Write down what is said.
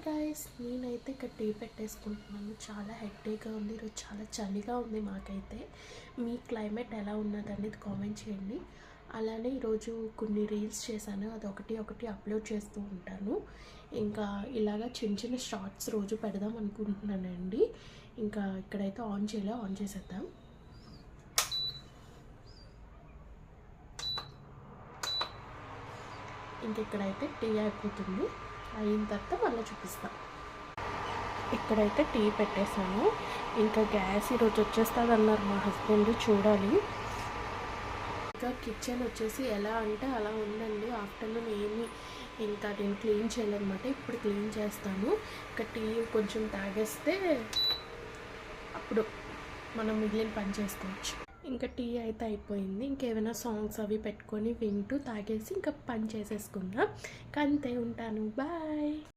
Guys, నేనైతే ఇక్కడ tea పెట్టేసుకుంటున్నాను. చాలా హెక్టేక్గా ఉంది ఈరోజు, చాలా చలిగా ఉంది మాకైతే. మీ క్లైమేట్ ఎలా ఉన్నది అనేది కామెంట్ చేయండి. అలానే ఈరోజు కొన్ని రీల్స్ చేశాను, అది ఒకటి అప్లోడ్ చేస్తూ ఉంటాను. ఇంకా ఇలాగా చిన్న చిన్న షార్ట్స్ రోజు పెడదాం అనుకుంటున్నానండి. ఇంకా ఇక్కడైతే ఆన్ చేసేద్దాం. ఇంక ఇక్కడైతే టీ అయిపోతుంది, అయిన తర్వాత మళ్ళీ చూపిస్తాం. ఇక్కడైతే టీ పెట్టేశాను. ఇంకా గ్యాస్ ఈరోజు వచ్చేస్తుంది అన్నారు మా హస్బెండ్, చూడాలి. ఇంకా కిచెన్ వచ్చేసి ఎలా అంటే అలా ఉందండి. ఆఫ్టర్నూన్ ఇంకా నేను క్లీన్ చేయాలన్నమాట, ఇప్పుడు క్లీన్ చేస్తాను. ఇంకా టీ కొంచెం తాగేస్తే అప్పుడు మనం మిగిలిన పని చేసుకోవచ్చు. ఇంకా టీ అయితే అయిపోయింది. ఇంకేమైనా సాంగ్స్ అవి పెట్టుకొని వింటూ తాగేసి ఇంకా పని చేసేసుకుందాం. అంతే, ఉంటాను, బాయ్.